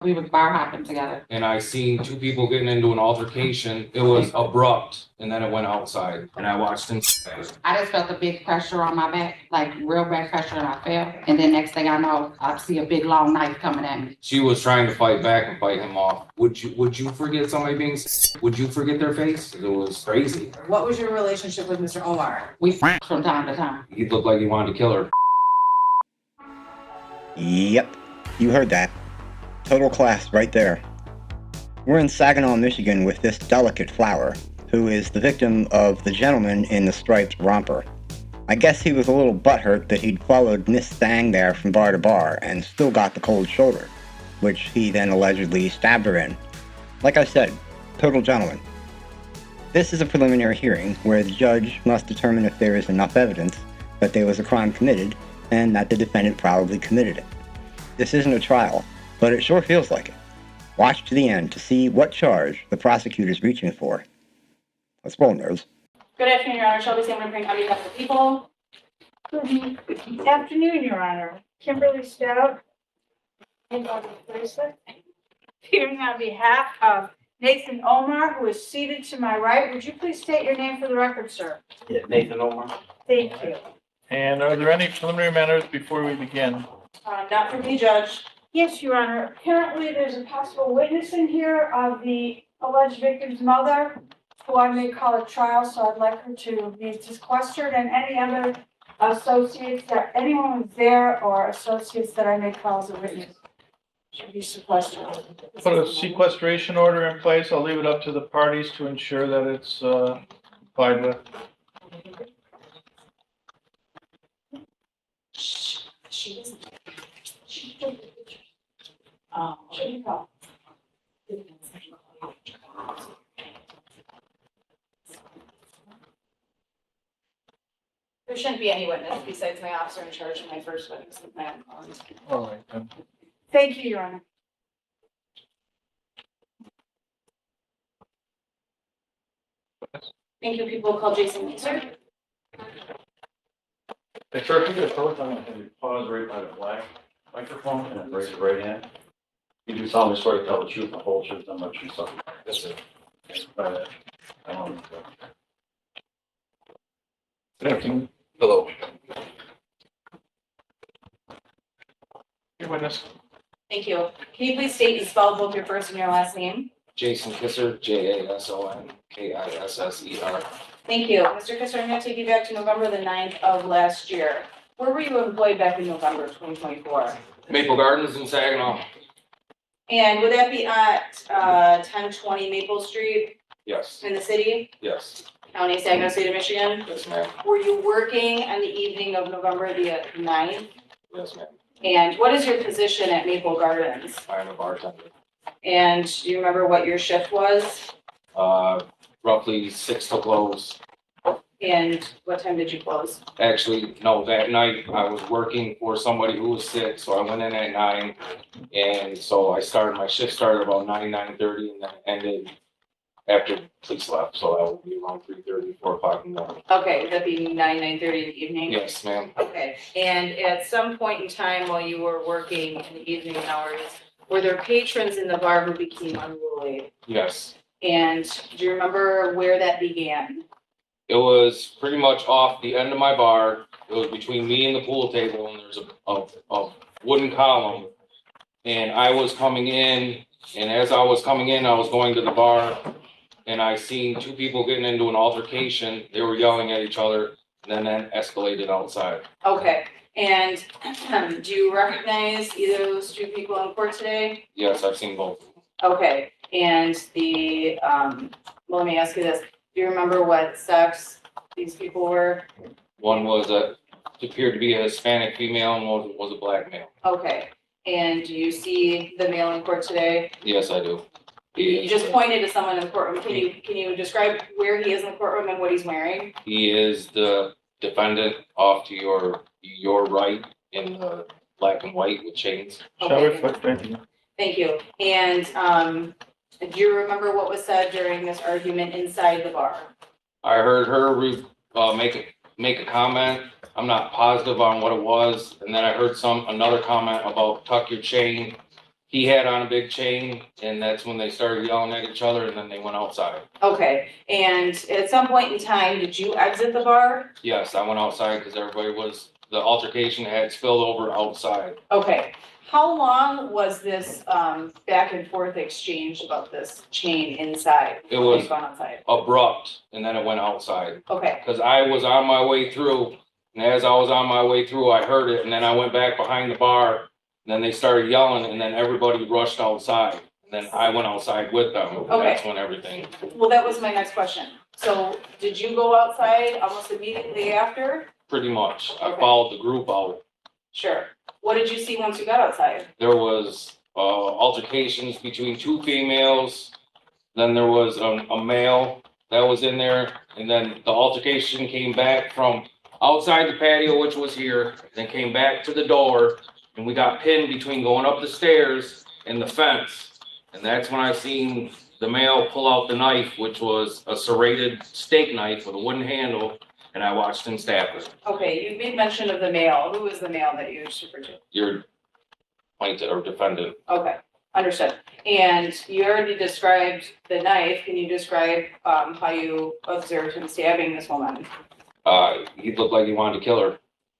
We were bar hopping together. And I seen two people getting into an altercation. It was abrupt, and then it went outside, and I watched them. I just felt a big pressure on my back, like real bad pressure, and I fell. And then next thing I know, I see a big long knife coming at me. She was trying to fight back and fight him off. Would you forget somebody being? Would you forget their face? It was crazy. What was your relationship with Mr. Omar? We from time to time. He looked like he wanted to kill her. Yep, you heard that. Total class right there. We're in Saginaw, Michigan with this delicate flower, who is the victim of the gentleman in the striped romper. I guess he was a little butthurt that he'd followed Miss Thang there from bar to bar and still got the cold shoulder, which he then allegedly stabbed her in. Like I said, total gentleman. This is a preliminary hearing where the judge must determine if there is enough evidence that there was a crime committed and that the defendant probably committed it. This isn't a trial, but it sure feels like it. Watch to the end to see what charge the prosecutor's reaching for. Let's roll, nerds. Good afternoon, Your Honor. Shelby Sam, on behalf of the people. Good afternoon, Your Honor. Kimberly Stout, appearing on behalf of Nathan Omar, who is seated to my right. Would you please state your name for the record, sir? Yeah, Nathan Omar. Thank you. And are there any preliminary matters before we begin? Not for me, Judge. Yes, Your Honor. Apparently, there's a possible witness in here of the alleged victim's mother, who I may call at trial, so I'd like her to be sequestered, and any other associates that anyone was there or associates that I may call as a witness should be sequestered. Put a sequestration order in place. I'll leave it up to the parties to ensure that it's complied with. She isn't. There shouldn't be any witness besides my officer in charge and my first witness. All right, then. Thank you, Your Honor. Thank you. People call Jason Sir. Hey, sir, if you could approach, I'm going to pause right by the black microphone and raise your right hand. You do solemnly swear to tell the truth, the whole truth, and much you suffer. Yes, sir. Good afternoon. Hello. Your witness. Thank you. Can you please state and spell both your first and your last name? Jason Kisser, JASON, KISSER. Thank you. Mr. Kisser, I'm going to take you back to November the 9th of last year. Where were you employed back in November of 2024? Maple Gardens in Saginaw. And would that be at 1020 Maple Street Yes. in the city, Yes. County, Saginaw, State of Michigan? Yes, ma'am. Were you working on the evening of November the 9th? Yes, ma'am. And what is your position at Maple Gardens? I am a bartender. And do you remember what your shift was? Roughly 6 to close. And what time did you close? Actually, no, that night I was working for somebody who was sick, so I went in at 9. And so my shift started about 9:30, and then ended after police left. So that would be around 3:30, 4 o'clock in the morning. Okay, would that be 9:30 in the evening? Yes, ma'am. Okay, and at some point in time while you were working in the evening hours, were there patrons in the bar who became unruly? Yes. And do you remember where that began? It was pretty much off the end of my bar. It was between me and the pool table, and there's a wooden column. And I was coming in, and as I was coming in, I was going to the bar, and I seen two people getting into an altercation. They were yelling at each other, and then that escalated outside. Okay, and do you recognize either of those two people in court today? Yes, I've seen both. Okay, and let me ask you this. Do you remember what sex these people were? One appeared to be a Hispanic female, and one was a black male. Okay, and do you see the male in court today? Yes, I do. You just pointed to someone in the courtroom. Can you describe where he is in the courtroom and what he's wearing? He is the defendant off to your right in the black and white with chains. Okay. Thank you. Thank you. And do you remember what was said during this argument inside the bar? I heard her make a comment. I'm not positive on what it was, and then I heard another comment about tuck your chain, He had on a big chain, and that's when they started yelling at each other, and then they went outside. Okay, and at some point in time, did you exit the bar? Yes, I went outside because the altercation had spilled over outside. Okay, how long was this, back and forth exchange about this chain inside? It was Gone outside, abrupt, and then it went outside. okay, Because I was on my way through, and as I was on my way through, I heard it, and then I went back behind the bar, and then they started yelling, and then everybody rushed outside. And then I went outside with them. Okay. That's when everything, well, that was my next question. So did you go outside almost immediately after? pretty much, I Okay. followed the group out. Sure. What did you see once you got outside? There was altercations between two females. Then there was a male that was in there, and then the altercation came back from outside the patio, which was here, then came back to the door, and we got pinned between going up the stairs and the fence. And that's when I seen the male pull out the knife, which was a serrated steak knife with a wooden handle, and I watched him stab her. Okay, you made mention of the male. Who was the male that you referred to? Your plaintiff or defendant. Okay, understood. And you already described the knife. Can you describe how you observed him stabbing this woman? He looked like he wanted to kill her.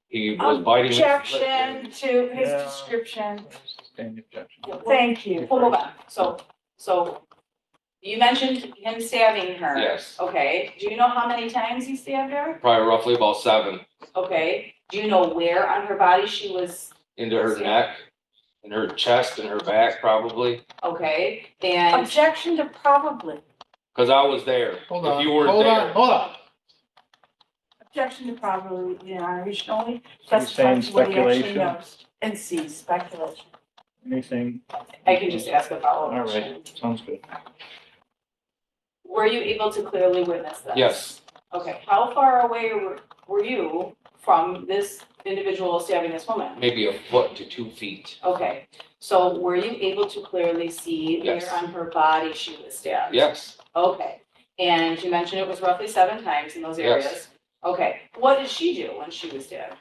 He was biting. his lip. Objection to his Yeah. description. Sustained objection. Thank you. We'll move on. So you mentioned him stabbing her. Yes, Okay, do you know how many times he stabbed her? probably roughly about 7 Okay, do you know where on her body she was? into her neck, in her chest, and her back, probably. Okay, and, Objection to probably. Cause I was there. Hold If on, you weren't hold on, there, hold on. Objection to probably, you know, we should only You're saying specify what he actually speculation? knows. And see, speculation. Anything? I can just ask a follow-up All question. right, sounds good. Were you able to clearly witness this? yes, Okay, how far away were you from this individual stabbing this woman? maybe a foot to 2 feet. Okay, so were you able to clearly see Yes. where on her body she was stabbed? Yes, Okay, and you mentioned it was roughly 7 times in those Yes. areas? Okay, what did she do when she was stabbed?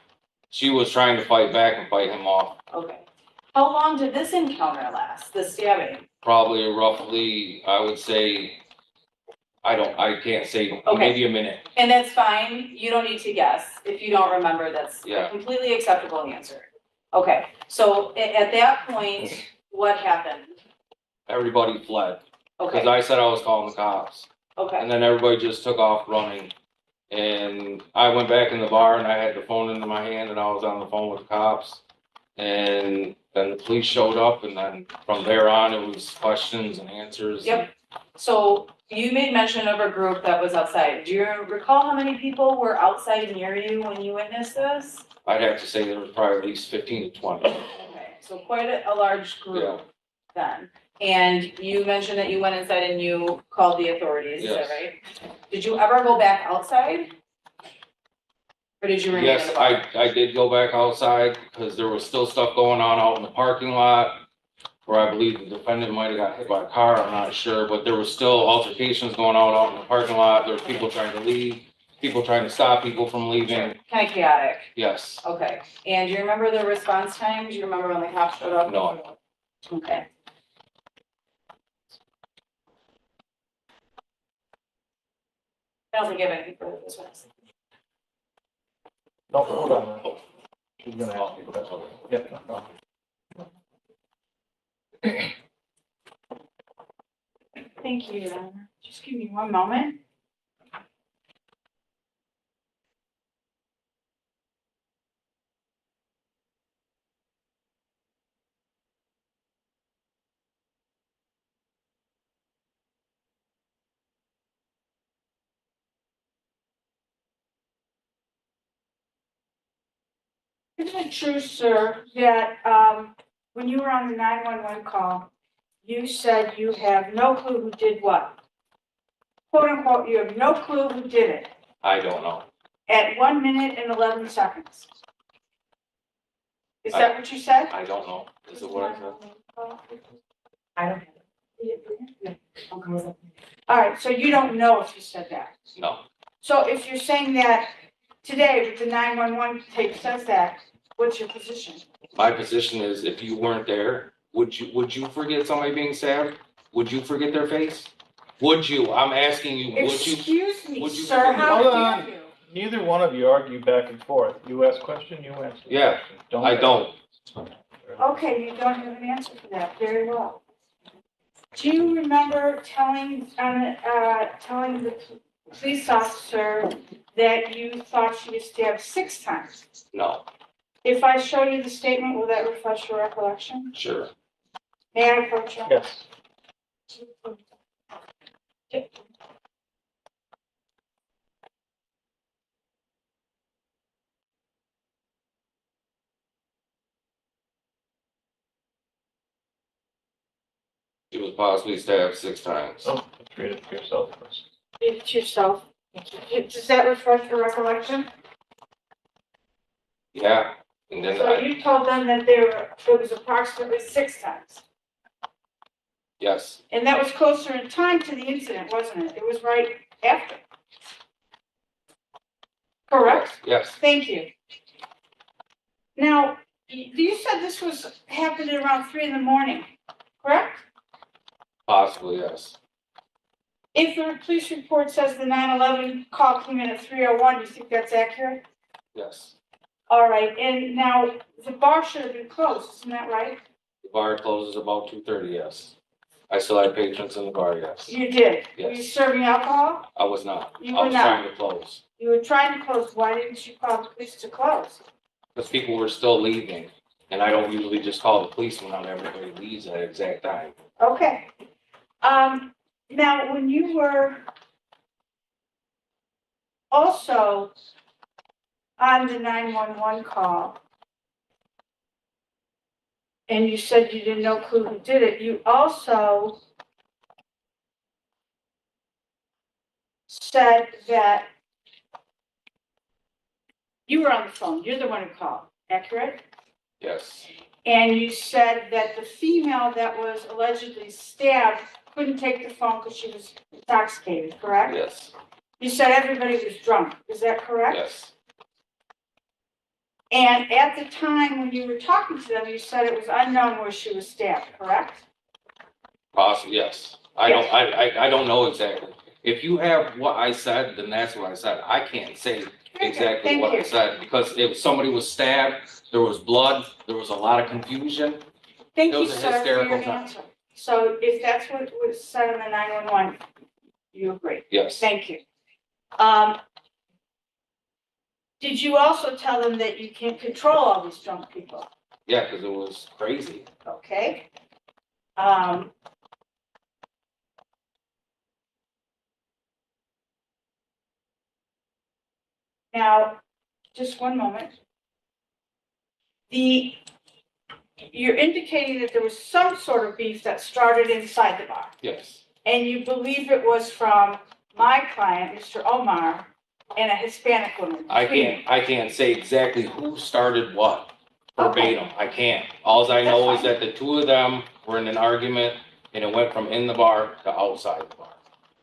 she was trying to fight back and fight him off. Okay, how long did this encounter last, the stabbing? Probably roughly, I would say, I can't say, Okay. maybe a minute. And that's fine, you don't need to guess, if you don't remember, that's a Yeah. completely acceptable answer. Okay, so at that point, what happened? Everybody fled, cause Okay, I said I was calling the cops. okay, And then everybody just took off running. And I went back in the bar and I had the phone in my hand and I was on the phone with the cops. And then the police showed up, and then from there on, it was questions and answers. Yep. So you made mention of a group that was outside. Do you recall how many people were outside near you when you witnessed this? I'd have to say there was probably at least 15 to 20. Okay, so quite a large Yeah. group then. And you mentioned that you went inside and you called the authorities, is that Yes. right? Did you ever go back outside? Or did you remain in Yes, the bar? I did go back outside because there was still stuff going on out in the parking lot where I believe the defendant might have got hit by a car, I'm not sure, but there was still altercations going on out in the parking lot. There were people trying to leave, people trying to stop people from leaving. Kind of chaotic, Yes, okay. And do you remember the response time? Do you remember when the cops showed up? No. Okay. I don't think I have anything further this one. No, hold on. She's gonna ask you a question. Yep, no problem. Thank you, Your Honor. Just give me one moment. Is it true, sir, that when you were on the 911 call, you said you have no clue who did what? Quote unquote, you have no clue who did it I don't know. at 1 minute and 11 seconds. Is that what you said? I don't know. Is it what I said? I don't have it. All right, so you don't know if you said that. No. So if you're saying that today, but the 911 tape says that, what's your position? My position is if you weren't there Would you forget somebody being stabbed? Would you forget their face? Would you? I'm asking you, would you? Excuse me, would you sir, forget- how Hold dare on. you? Neither one of you argue back and forth. You ask question, you answer. Yeah, I don't. Okay, you don't have an answer for that, very well. Do you remember telling the police officer that you thought she was stabbed 6 times? No, If I show you the statement, will that refresh your recollection? sure. May I approach you? Yes. She was possibly stabbed 6 times. Oh, let's read it for yourself first. Read it to yourself. Does that refresh your recollection? Yeah, and then So you told them that it was approximately 6 times. yes, And that was closer in time to the incident, wasn't it? It was right after. Correct? yes, Thank you. Now, you said this was happening around 3 in the morning, correct? possibly, yes, If the police report says the 9/11 call came in at 3:01, you think that's accurate? yes. All right, and now the bar should have been closed, isn't that right? The bar closes about 2:30, yes. I still had patrons in the bar, yes. You did. Were you Yes, serving alcohol? I was not. You I were was not. trying to close. You were trying to close. Why didn't you call the police to close? Because people were still leaving, and I don't usually just call the police when not everybody leaves at the exact time. Okay. Now, when you were also on the 911 call, and you said you didn't know who did it, you also said that you were on the phone. You're the one who called, accurate? Yes, And you said that the female that was allegedly stabbed couldn't take the phone because she was intoxicated, correct? yes, You said everybody was drunk, is that correct? yes, And at the time when you were talking to them, you said it was unknown where she was stabbed, correct? possibly, yes. I don't know exactly. If you have what I said, then that's what I said. I can't say exactly Thank what I you. said, because if somebody was stabbed, there was blood, there was a lot of confusion. Thank It you, was a sir, for hysterical your time. answer. So if that's what was said on the 911, you agree? Yes, Thank you. Did you also tell them that you can't control all these drunk people? yeah, because it was crazy. Okay. Now, just one moment. You're indicating that there was some sort of beef that started inside the bar, Yes, and you believe it was from my client, Mr. Omar, and a Hispanic woman. I can't say exactly who started what verbatim. I can't. Alls I know is that the two of them were in an argument, and it went from in the bar to outside the bar.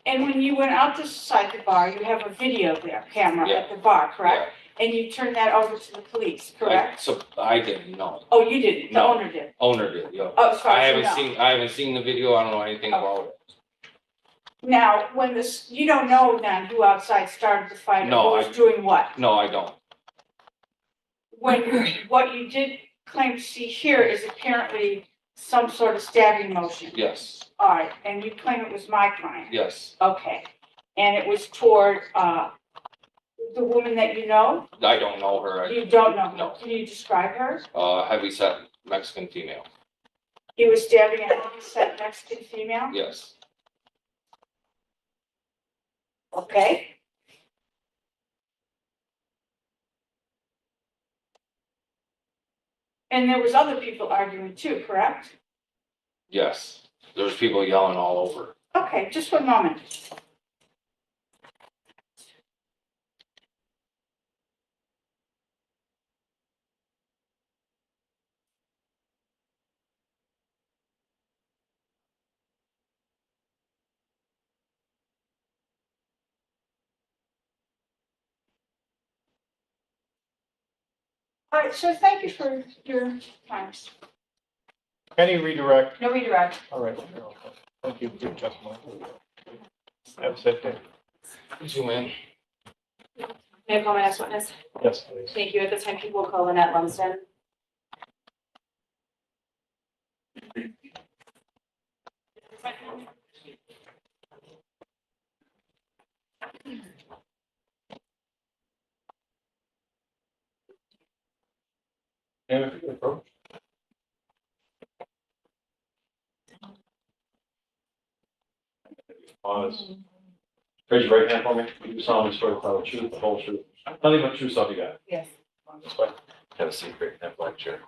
And when you went out outside the bar, you have a video there, camera Yeah. at the bar, correct? And you turned that over to the police, correct? So I didn't know. Oh, you didn't, the No. owner did. Owner did, yeah. Oh, sorry, you know. I haven't seen the video. I don't know anything about it. Now, you don't know then who outside started the fight No, or who was doing what? No, I don't. What you did claim to see here is apparently some sort of stabbing motion. Yes, All right, and you claim it was my client? yes. Okay, and it was toward, the woman that you know? I don't know her. You don't know her? No. Can you describe her? Heavy set Mexican female. He was stabbing a heavy-set Mexican female? Yes, Okay. And there was other people arguing too, correct? yes. There was people yelling all over. Okay, just one moment. All right, so thank you for your time. Any redirect? No redirect. All right. Thank you for your testimony. Have a safe day. You too, man. May I call my next witness? Yes, please. Thank you. At this time, people will call Lynette Lumsden. And if you can approach. Pause. Raise your right hand for me. You solemnly swear to tell the truth, the whole truth. Nothing but true stuff you got. Yes. That's fine. Have a seat, great. Have a black chair.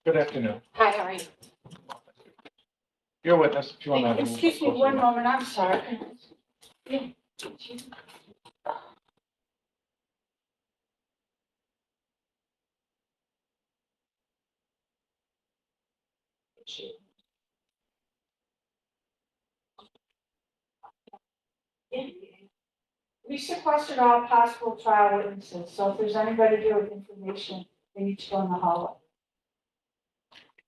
Good afternoon. Hi, how are you? Your witness, if you want to. Excuse me one moment, I'm sorry. We sequestered all possible trial witnesses, so if there's anybody here with information, they need to go in the hallway.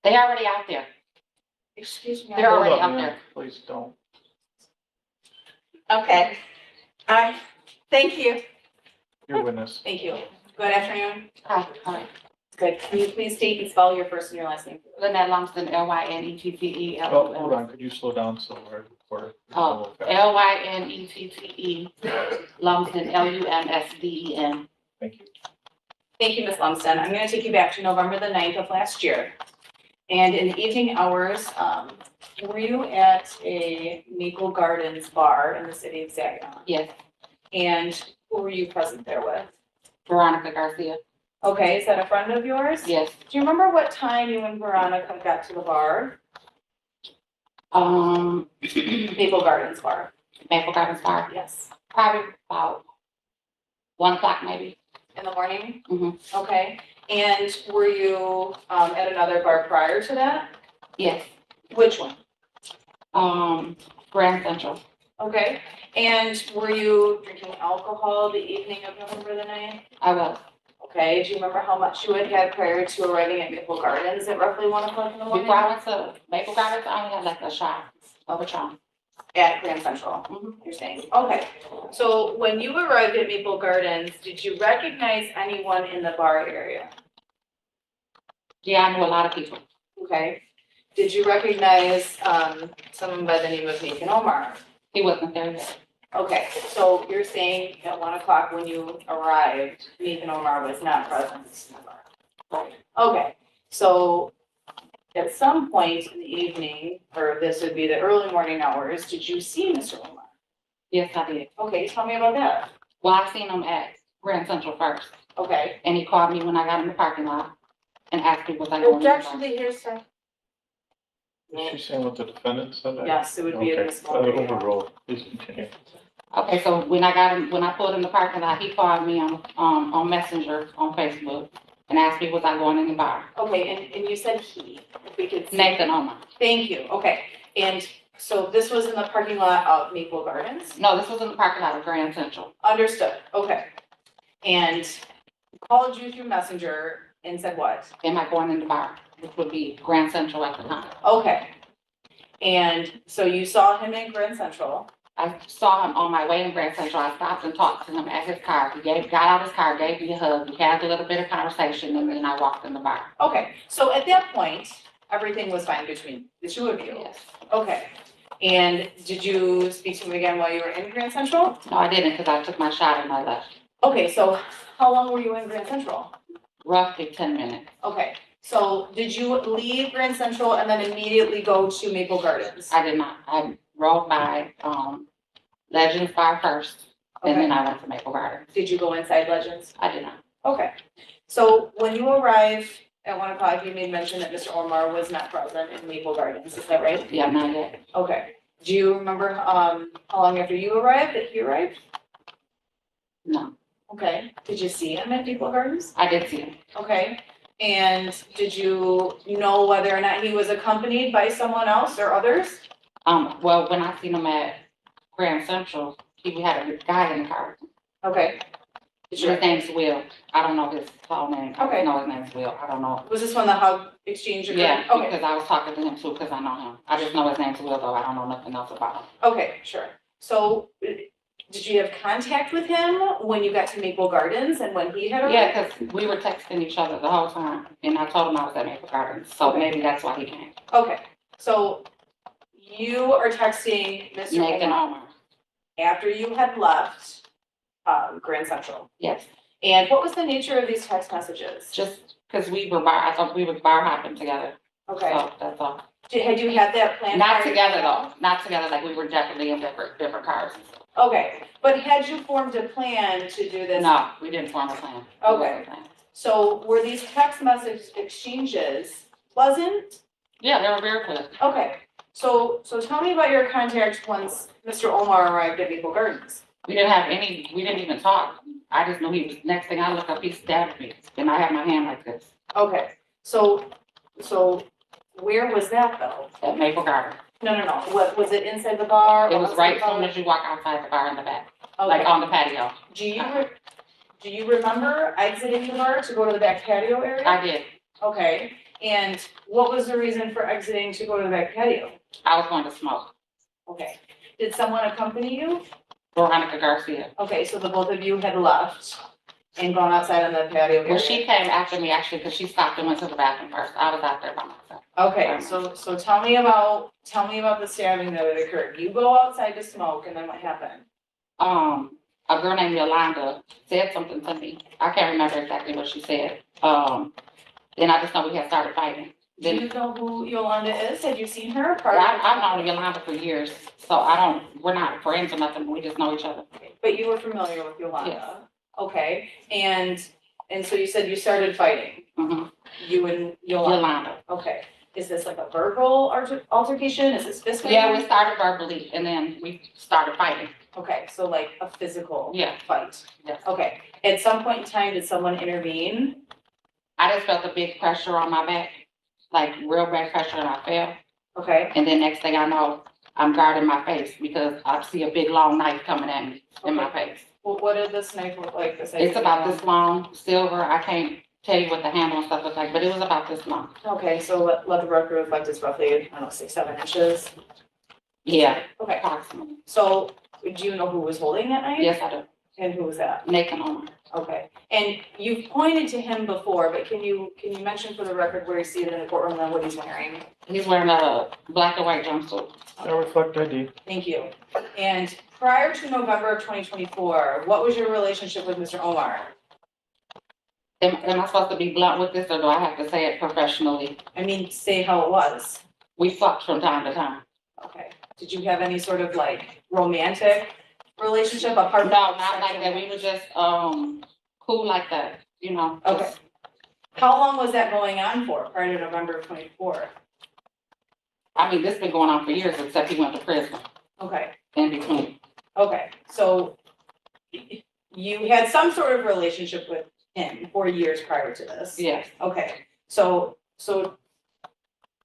They already out there. Excuse me. They're Hold already up, up ma'am. there. Please don't. Okay. Thank you. Your witness. Thank you. Good afternoon. Hi. Good. Can you please state and spell your first and your last name? Lynette Lumsden, Lynettee. Oh, hold on. Could you slow down so we're recording? Oh, Lynettee, Lumsden, Lumsden. Thank you. Thank you, Ms. Lumsden. I'm going to take you back to November the 9th of last year. And in the evening hours, were you at a Maple Gardens bar in the city of Saginaw? Yes, And who were you present there with? Veronica Garcia. Okay, is that a friend of yours? Yes. Do you remember what time you and Veronica got to the bar? Maple Gardens bar. Maple Gardens Bar. Yes. Probably about 1 o'clock maybe. In the morning? Mhm. Okay. And were you at another bar prior to that? Yes. Which one? Grand Central. Okay. And were you drinking alcohol the evening of November the 9th? I was. Okay. Do you remember how much you had had prior to arriving at Maple Gardens at roughly 1 o'clock in the morning? Before I went to Maple Gardens, I only had like a shot of a Patron. At Grand Central, you're saying? Okay. So when you arrived at Maple Gardens, did you recognize anyone in the bar area? Yeah, I knew a lot of people. Okay. Did you recognize someone by the name of Nathan Omar? He wasn't there yet. Okay, so you're saying at 1 o'clock when you arrived, Nathan Omar was not present in the bar? Right. Okay, so at some point in the evening, or this would be the early morning hours, did you see Mr. Omar? Yes, I did. Okay, tell me about that. Well, I seen him at Grand Central first, Okay, and he called me when I got in the parking lot and asked me was I going to the Objection bar. to hearsay. Is she saying what the defendant said? yes, it would be in Okay. this moment. Overruled. Please continue. Okay, so when I pulled in the parking lot, he called me on Messenger on Facebook and asked me was I going in the bar. Okay, and you said he, if we could. see- Nathan Omar. Thank you, okay. And so this was in the parking lot of Maple Gardens? No, this was in the parking lot of Grand Central. Understood, okay. And called you through Messenger and said what? Am I going in the bar, which would be Grand Central at the time. Okay. And so you saw him in Grand Central. I saw him on my way in Grand Central. I stopped and talked to him at his car. He got out his car, gave me a hug. We had a little bit of conversation, and then I walked in the bar. Okay, so at that point, everything was fine between the two of you? Yes. Okay. And did you speak to him again while you were in Grand Central? No, I didn't, because I took my shot and I left. Okay, so how long were you in Grand Central? Roughly 10 minutes. Okay, so did you leave Grand Central and then immediately go to Maple Gardens? I did not. I rode by, Legends Bar first, and Okay. then I went to Maple Gardens. Did you go inside Legends? I did not. Okay, so when you arrived at 1 o'clock, you made mention that Mr. Omar was not present in Maple Gardens, is that right? Yeah, not yet. Okay, do you remember, how long after you arrived that he arrived? No, Okay, did you see him at Maple Gardens? I did see him. Okay, and did you know whether or not he was accompanied by someone else or others? Well, when I seen him at Grand Central, he had a guy in the car. Okay, Is His your, name's Will. I don't know his full name. I Okay. just know his name's Will. I don't know. was this when the hug exchange occurred? Yeah, Okay, because I was talking to him too, because I know him. I just know his name's Will, though. I don't know nothing else about him. okay, sure. So did you have contact with him when you got to Maple Gardens and when he had arrived? Yeah, because we were texting each other the whole time, and I told him I was at Maple Gardens, so Okay. maybe that's why he came. Okay, so you are texting Mr. Nathan Omar Omar, after you had left Grand Central. yes, And what was the nature of these text messages? just because I thought we were bar hopping together, Okay, so that's all. had you had that planned? Not prior- together though, not together, like we were definitely in different cars and stuff. Okay, but had you formed a plan to do this? No, we didn't form a plan. It Okay. wasn't planned. So were these text message exchanges pleasant? Yeah, they were very good. Okay, so tell me about your contact once Mr. Omar arrived at Maple Gardens. We didn't even talk. I just knew he was, next thing I look up, he stabbed me, and I had my hand like this Okay, so where was that though? at Maple Garden. No, what, was it inside the bar? It was outside right the as soon bar? as you walk outside the bar in the back, like Okay, on the patio. do you remember exiting the bar to go to the back patio area? I did. Okay, and what was the reason for exiting to go to the back patio? I was going to smoke. Okay, did someone accompany you? Veronica Garcia. Okay, so the both of you had left and gone outside on the patio area? Well, she came after me actually, because she stopped and went to the bathroom first. I was out there by myself. Okay, so tell me about the stabbing that had occurred. You go outside to smoke and then what happened? A girl named Yolanda said something to me. I can't remember exactly what she said. Then I just know we had started fighting. Do you Then, know who Yolanda is? Have you seen her? I've known Yolanda for years, so we're not friends or nothing, we just know each other. But you were familiar with Yolanda? Yes. Okay, and so you said you started fighting, Mhm. you and Yolanda? Yolanda. Okay, is this like a verbal altercation? Is this fist Yeah, we fighting? started verbally and then we started fighting. Okay, so like a physical Yeah. fight? Yes. Okay, at some point in time, did someone intervene? I just felt a big pressure on my back, like real bad pressure, and I fell. Okay, And then next thing I know, I'm guarding my face because I see a big long knife coming at me in my face. well, what did this knife look like? It's about this long, silver. I can't tell you what the handle and stuff look like, but it was about this long. Okay, so let the record reflect it's roughly, I don't know, 6-7 inches? Yeah, Okay, approximately. so do you know who was holding that knife? Yes, I do. And who was that? Nathan Omar. Okay, and you've pointed to him before, but can you mention for the record where he's seated in the courtroom and what he's wearing? He's wearing a black and white jumpsuit. I reflect ID. Thank you. And prior to November of 2024, what was your relationship with Mr. Omar? Am I supposed to be blunt with this or do I have to say it professionally? I mean, say how it was. We fucked from time to time. Okay. Did you have any sort of like romantic relationship apart No, from? not like that. We were just, cool like that, you know? Okay. just- How long was that going on for, prior to November of 24? I mean, this been going on for years, except he went to prison Okay, in between. okay, so you had some sort of relationship with him for years prior to this? Yes, Okay, so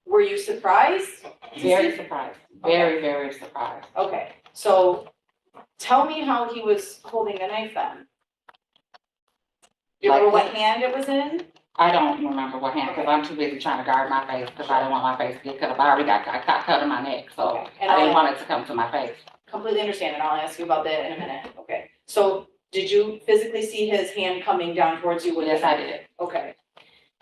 were you surprised? to very see- surprised, very surprised. Okay, so tell me how he was holding the knife then. Do you remember Like what hand it was in? I don't remember what hand, because I'm too busy trying to guard my face, because I didn't want my face to get cut. I already got cut in my neck, so Okay, and I didn't I'll want it to come to my face. completely understand, and I'll ask you about that in a minute, okay? So did you physically see his hand coming down towards you with Yes, the I knife? did. Okay.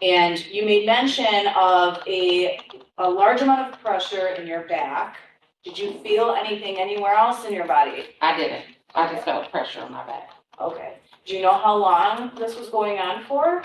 And you made mention of a large amount of pressure in your back. Did you feel anything anywhere else in your body? I didn't. I just felt pressure on my back. Okay. Do you know how long this was going on for?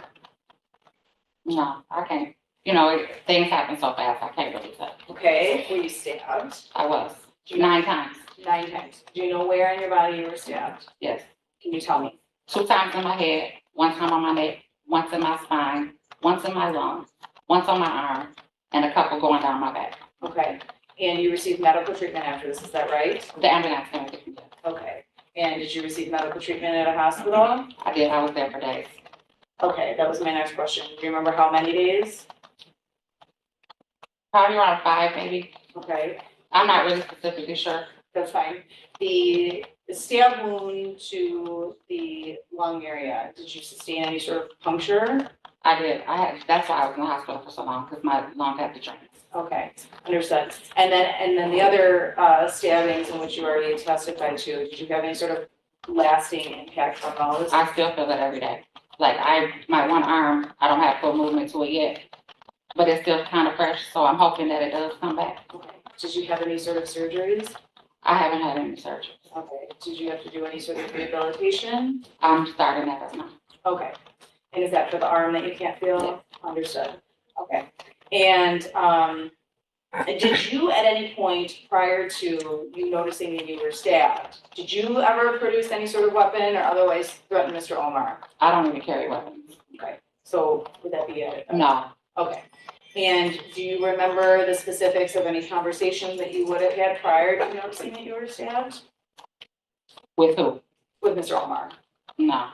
No, I can't. You know, things happen so fast, I can't really tell. Okay, were you stabbed? I was, Do you know- 9 times, 9 times. Do you know where in your body you were stabbed? yes. Can you tell me? 2 times in my head, 1 time on my neck, once in my spine, once in my lungs, once on my arm, and a couple going down my back. Okay. And you received medical treatment after this, is that right? The ambulance came and took me there. Okay. And did you receive medical treatment at a hospital? I did, I was there for days. Okay, that was my next question. Do you remember how many days? Probably around 5, maybe. Okay. I'm not really specifically sure. that's fine. The stab wound to the lung area, did you sustain any sort of puncture? I did. That's why I was in the hospital for so long, because my lung had the drains. Okay, understood. And then the other stabbings in which you already testified to, did you have any sort of lasting impact from those? I still feel it every day. Like my one arm, I don't have full movement to it yet, but it's still kind of fresh, so I'm hoping that it does come back. Okay. Did you have any sort of surgeries? I haven't had any surgery. Okay. Did you have to do any sort of rehabilitation? I'm starting that right now. Okay. And is that for the arm that you can't feel? Understood. Okay. And did you at any point prior to you noticing that you were stabbed, did you ever produce any sort of weapon or otherwise threaten Mr. Omar? I don't even carry weapons. Okay. So would that be it? No, Okay. And do you remember the specifics of any conversations that you would have had prior to noticing that you were stabbed with who? with Mr. Omar? No,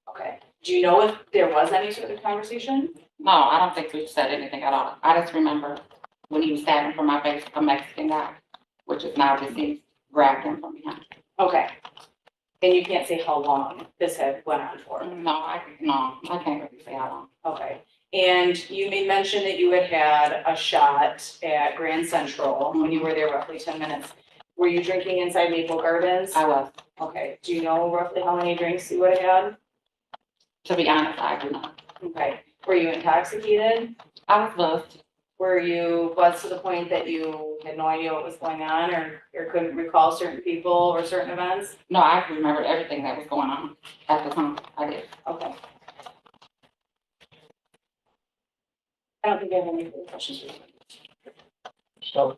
Okay. Do you know if there was any sort of conversation? no, I don't think we've said anything at all. I just remember when he was stabbing from my face, a Mexican guy, which is now deceased, grabbed him from behind. Okay. And you can't say how long this had went on for? No, I can't really say how long. Okay. And you made mention that you had a shot at Grand Central when you were there roughly 10 minutes. Were you drinking inside Maple Gardens? I was. Okay. Do you know roughly how many drinks you would have had? To be honest, I do not. Okay. Were you intoxicated? I was buzzed. Were you buzzed to the point that you had no idea what was going on or couldn't recall certain people or certain events? No, I remember everything that was going on at the time. I did. Okay. I don't think I have any further questions for you. So,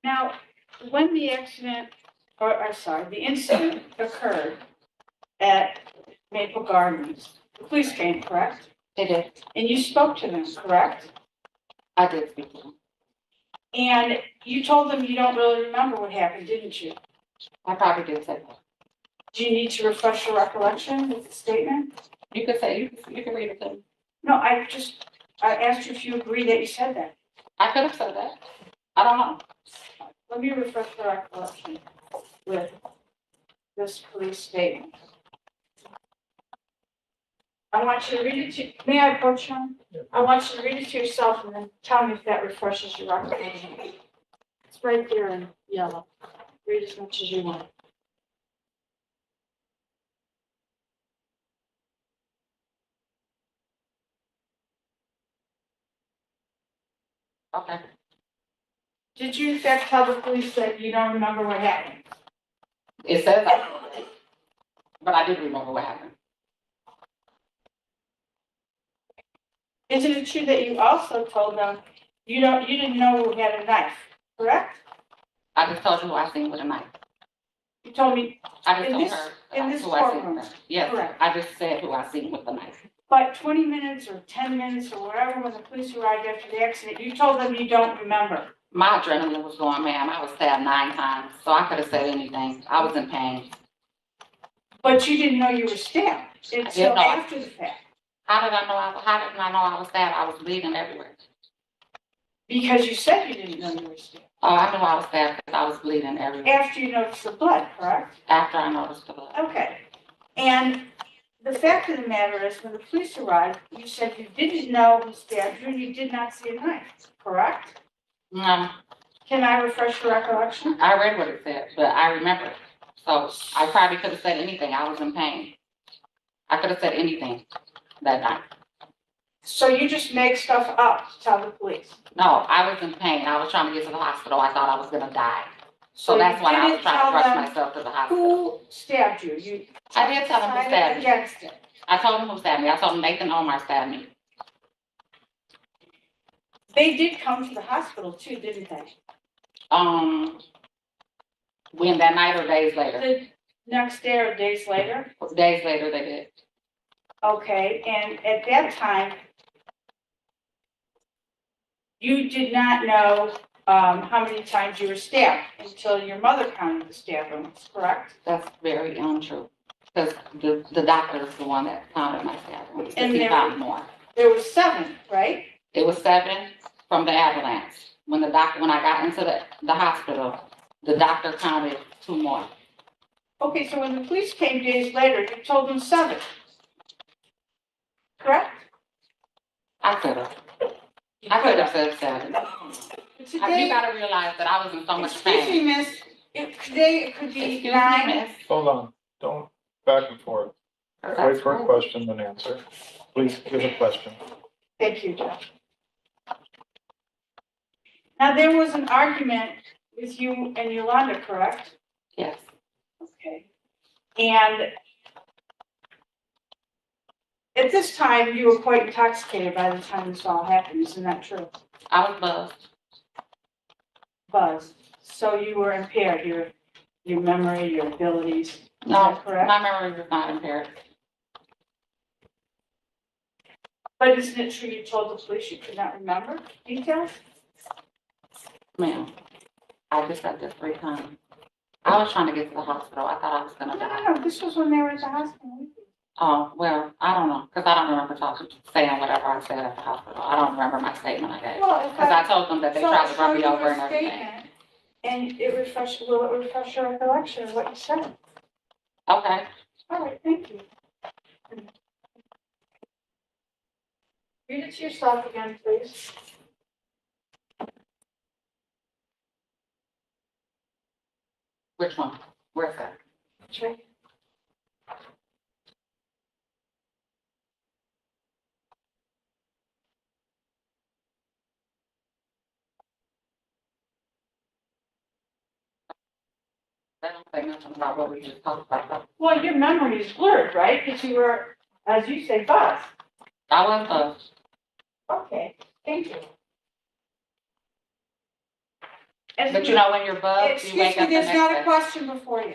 Now, when the accident, the incident occurred at Maple Gardens, the police came, correct? They did. And you spoke to them, correct? I did speak to them. And you told them you don't really remember what happened, didn't you? I probably did say that. Do you need to refresh your recollection with the statement? You could say, you can read it to me. No, I asked you if you agree that you said that. I could have said that. I don't know. Let me refresh the recollection with this police statement. I want you to read it to, may I approach you? I want you to read it to yourself and then tell me if that refreshes your recollection. It's right there in yellow. Read as much as you want. Okay. Did you in fact tell the police that you don't remember what happened? It says that, but I did remember what happened. Isn't it true that you also told them you didn't know who had a knife, correct? I just told you who I seen with a knife. You told me, I just In told this- her in this who I seen courtroom. with her. Yes, Correct. I just said who I seen with the knife. but 20 minutes or 10 minutes or whatever, when the police arrived after the accident, you told them you don't remember. My adrenaline was going, ma'am. I was stabbed 9 times, so I could have said anything. I was in pain. But you didn't know you were stabbed until didn't know. after the fact. How did I know I was stabbed? I was bleeding everywhere. Because you said you didn't know you were stabbed. Oh, I knew I was stabbed because I was bleeding everywhere After you noticed the blood, correct? after I noticed the blood. Okay. And the fact of the matter is, when the police arrived, you said you didn't know who stabbed you and you did not see a knife, correct? No, Can I refresh your recollection? I read what it said, but I remember it. So I probably could have said anything. I was in pain. I could have said anything that night. So you just make stuff up to tell the police? No, I was in pain. I was trying to get to the hospital. I thought I was gonna die. So So that's you why I was didn't trying to tell rush them myself to the hospital. Who stabbed you? You I did tell him who decided stabbed me. against it. I told him who stabbed me. I told him Nathan Omar stabbed me. They did come to the hospital too, didn't they? When that night or days later? The next day or days later? Days later they did. Okay, and at that time, you did not know how many times you were stabbed until your mother counted the stab wounds, correct? That's very untrue. Because the doctor is the one that counted my stab wounds. And He there- found more. There were 7, right? It was 7 from the ambulance. When I got into the hospital, the doctor counted 2 more. Okay, so when the police came days later, you told them 7. Correct? I could have said 7. You Today, gotta realize that I was in so much excuse me, pain. miss, today it could be Excuse me, 9. miss. Hold on, don't back and forth. Wait for a question and answer. Please give a question. Thank you, Jeff. Now, there was an argument with you and Yolanda, correct? Yes, Okay. And at this time, you were quite intoxicated by the time this all happened, isn't that true? I was buzzed. Buzzed. So you were impaired, your memory, your abilities, is No, that correct? my memory was not impaired. But isn't it true you told the police you could not remember details? Ma'am, I just said this 3 times. I was trying to get to the hospital. I thought I was gonna die. No, this was when they were at the hospital. Oh, well, I don't know, because I don't remember saying whatever I said at the hospital. I don't remember my statement I gave. Well, if Because I told them that they tried to run me over and everything. And will it refresh your recollection of what you said? Okay, All right, thank you. Read it to yourself again, please. which one? Where's that? Check. They don't say nothing about what we just talked about. Well, your memory is blurred, right? Because you were, as you say, buzzed. I was buzzed. Okay, thank you. But you know, when you're buzzed, you Excuse wake me, up the there's next not a day. question before you.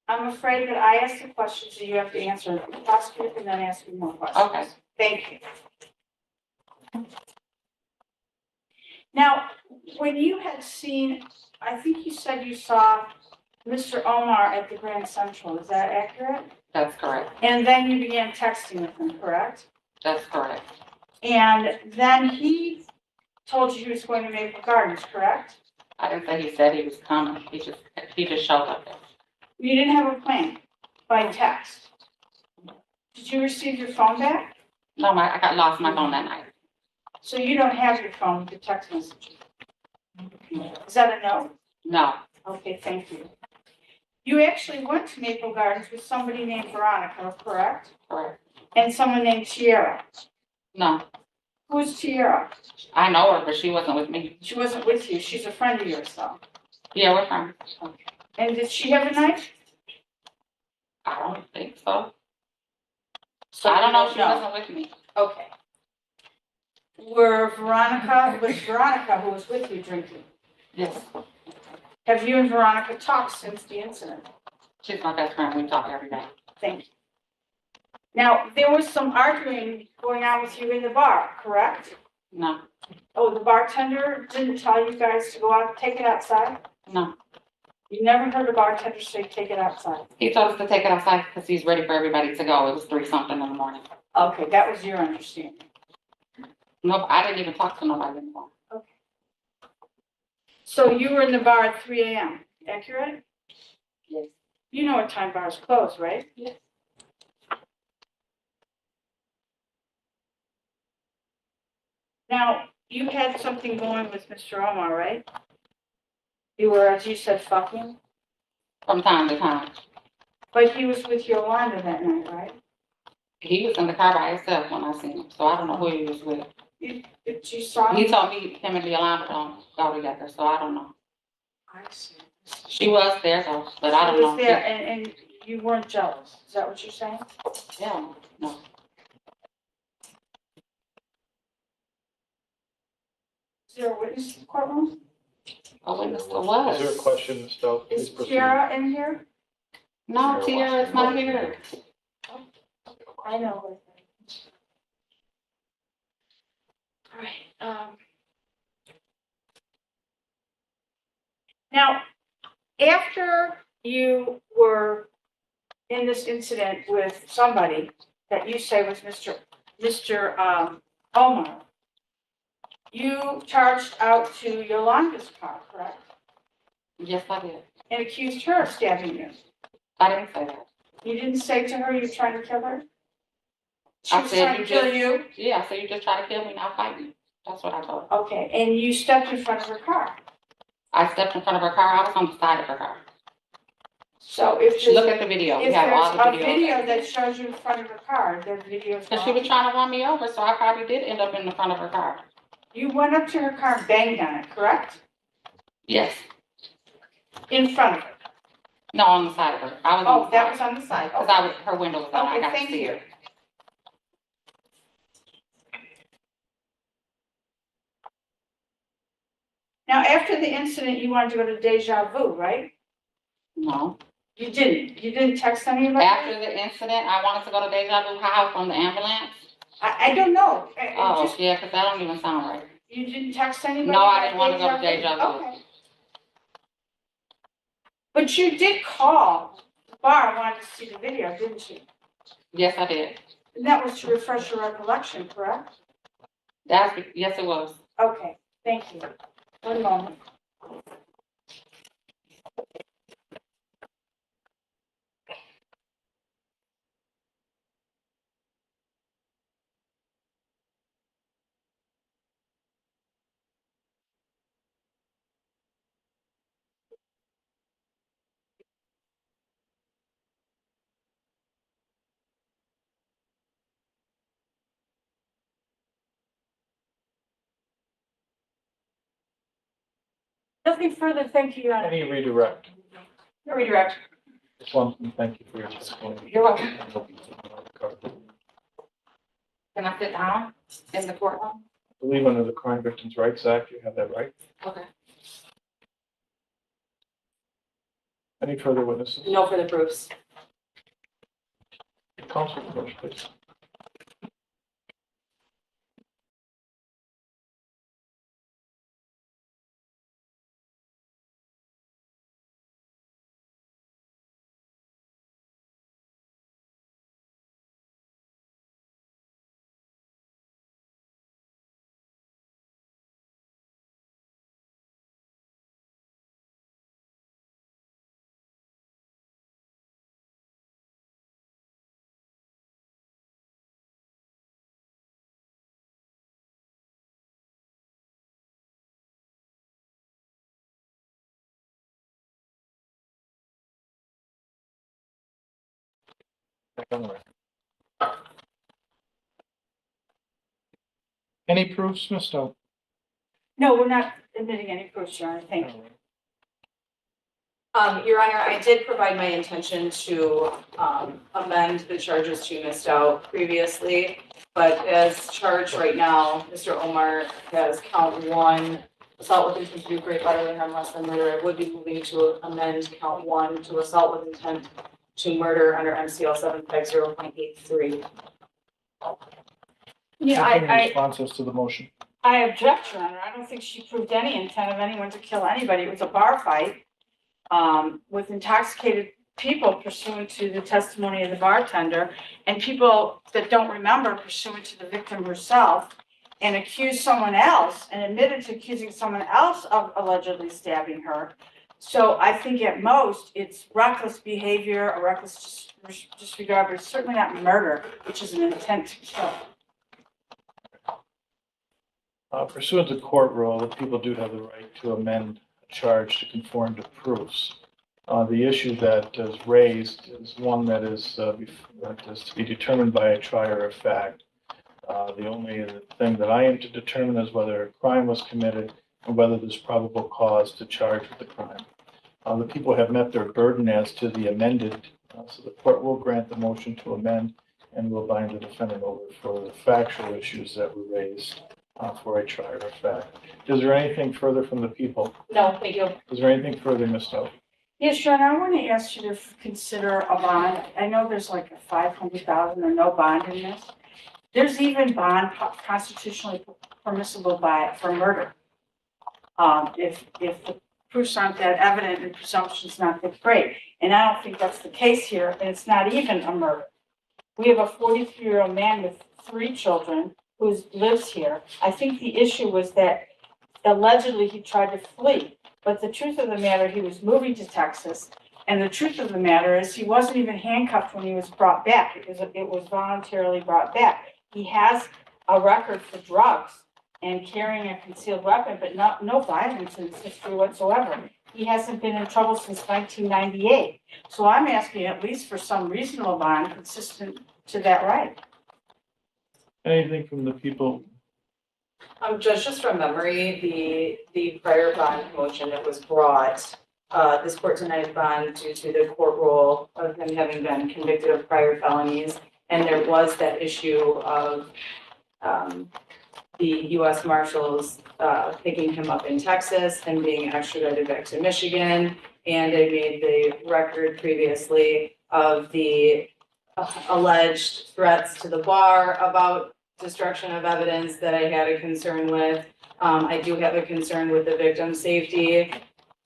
I'm afraid that I asked the questions and you have to answer. The prosecutor can then ask you more questions. Okay. Thank you. Now, when you had seen, I think you said you saw Mr. Omar at the Grand Central, is that accurate? That's correct. And then you began texting with him, correct? That's correct. And then he told you he was going to Maple Gardens, correct? I didn't say he said he was coming. He just showed up there. You didn't have a plan by text. Did you receive your phone back? No, I got lost my phone that night. So you don't have your phone with the text messages? Is that a no? No, Okay, thank you. You actually went to Maple Gardens with somebody named Veronica, correct? correct. And someone named Tiara. No, Who's Tiara? I know her, but she wasn't with me. She wasn't with you. She's a friend of yours, though. Yeah, we're friends. And did she have a knife? I don't think so. So I don't know you if she wasn't with me. Okay. Was Veronica who was with you drinking? Yes, Have you and Veronica talked since the incident? she's my best friend. We talk every day. Thank you. Now, there was some arguing going on with you in the bar, correct? No, Oh, the bartender didn't tell you guys to go out, take it outside? no. You never heard a bartender say, take it outside? He told us to take it outside because he's ready for everybody to go. It was 3-something in the morning. Okay, that was your understanding. Nope, I didn't even talk to nobody anymore. So you were in the bar at 3 a.m., accurate? Yes. You know what time bars close, right? Yes. Now, you had something going with Mr. Omar, right? You were, as you said, fucking, From time to time. but he was with Yolanda that night, right? He was in the car by himself when I seen him, so I don't know who he was with. But you saw him? He told me him and Yolanda don't go together, so I don't know. I see. She was there though, but I don't He know. was there, and you weren't jealous, is that what you're saying? Yeah, no. Is there a witness in the courtroom? A witness there Is there a was. question, Ms. Stout? Please Is proceed. Tiara in here? No, Tia is not here. I know her. All right, Now, after you were in this incident with somebody that you say was Mr. Omar, you charged out to Yolanda's car, correct? Yes, I did. And accused her of stabbing you. I didn't say that. You didn't say to her you're trying to kill her? She I was said trying to you kill just- you? Yeah, so you just try to kill me, not fight me. That's what I told her. Okay, and you stepped in front of her car. I stepped in front of her car. I was on the side of her car. So if Look there's, at the video. We if have all the there's a videos. video that shows you in front of her car, the video's Cause she was wrong. trying to run me over, so I probably did end up in the front of her car. You went up to her car and banged on it, correct? Yes. In front of her. No, on the side of her. I was on Oh, the that side. was on the side. Cause Okay. her window was down. I Okay, got to thank see you. her. Now, after the incident, you wanted to go to Deja Vu, right? No. You didn't. You didn't text anybody? After the incident, I wanted to go to Deja Vu How from the ambulance. I don't know. Oh, Just, yeah, cause that don't even sound right. you didn't text anybody? No, I about didn't wanna go to Deja Vu. Okay. But you did call the bar and wanted to see the video, didn't you? Yes, I did. And that was to refresh your recollection, correct? Yes, it was. Okay, thank you. One moment. Nothing further, thank you, Your Honor. Any redirect? No redirect. Ms. Lumsden, thank you for your testimony. You're welcome. I hope you took note of the cover. Can I sit down in the courtroom? I believe under the Crime Victims' Rights Act, you have that right. Okay. Any further witnesses? No further proofs. Counsel, please. Any proofs, Ms. Stone? No, we're not admitting any proofs, Your Honor, thank you. Your Honor, I did provide my intention to amend the charges to Ms. Dow previously, but as charged right now, Mr. Omar has count one, assault with intent to do great bodily harm less than murder. I would be moving to amend count one to assault with intent to murder under MCL 750.83. Yeah, Any responses to the motion? I object, Your Honor. I don't think she proved any intent of anyone to kill anybody. It was a bar fight with intoxicated people pursuant to the testimony of the bartender and people that don't remember pursuant to the victim herself and accused someone else and admitted to accusing someone else of allegedly stabbing her. So I think at most it's reckless behavior, a reckless disregard, but it's certainly not murder, which is an intent to kill. Pursuant to court rule, the people do have the right to amend a charge to conform to proofs. The issue that is raised is one that is to be determined by a trier of fact. The only thing that I am to determine is whether a crime was committed and whether there's probable cause to charge with the crime. The people have met their burden as to the amended, so the court will grant the motion to amend and will bind the defendant over for the factual issues that were raised for a trier of fact. Is there anything further from the people? No, thank you. Is there anything further, Ms. Stowe? Yes, Sharon, I want to ask you to consider a bond. I know there's like a 500,000 or no bond in this. There's even bond constitutionally permissible for murder. If the proofs aren't that evident and presumption's not that great. And I don't think that's the case here, and it's not even a murder. We have a 43-year-old man with 3 children who lives here. I think the issue was that allegedly he tried to flee, but the truth of the matter, he was moving to Texas. And the truth of the matter is he wasn't even handcuffed when he was brought back. It was voluntarily brought back. He has a record for drugs and carrying a concealed weapon, but no violence in his history whatsoever. He hasn't been in trouble since 1998. So I'm asking at least for some reasonable bond consistent to that right. Anything from the people? Judge, just from memory, the prior bond motion that was brought, this court denied bond due to the court rule of him having been convicted of prior felonies. And there was that issue of, the U.S. Marshals, picking him up in Texas and being extradited back to Michigan. And I made the record previously of the alleged threats to the bar about destruction of evidence that I had a concern with. I do have a concern with the victim's safety.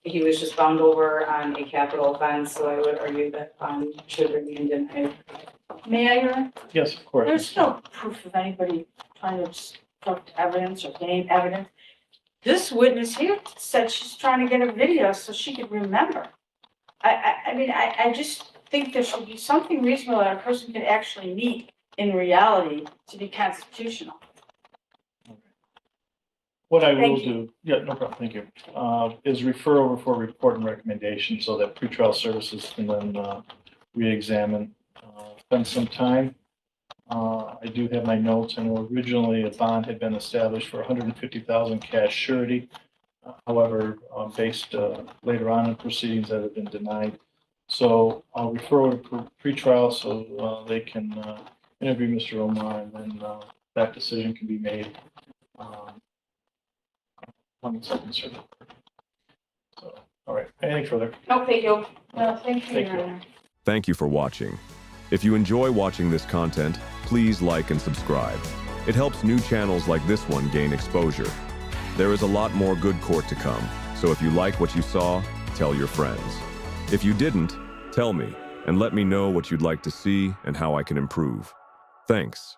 He was just bound over on a capital offense, so I would argue that should remain denied. May I, Your Honor? Yes, of course. There's no proof of anybody trying to obstruct evidence or gain evidence. This witness here said she's trying to get a video so she could remember. I mean, I just think there should be something reasonable that a person could actually meet in reality to be constitutional. What I will Thank you. do, yeah, no problem, thank you, is refer over for report and recommendation so that pretrial services can then re-examine, spend some time. I do have my notes. I know originally a bond had been established for 150,000 cash surety. However, based later on in proceedings that have been denied. So I'll refer over to pretrial so they can interview Mr. Omar, and then that decision can be made on the second circuit. So, all right, anything further? No, thank you. Well, thank you, Thank Your you. Honor. Thank you for watching. If you enjoy watching this content, please like and subscribe. It helps new channels like this one gain exposure. There is a lot more good court to come, so if you like what you saw, tell your friends. If you didn't, tell me, and let me know what you'd like to see and how I can improve. Thanks.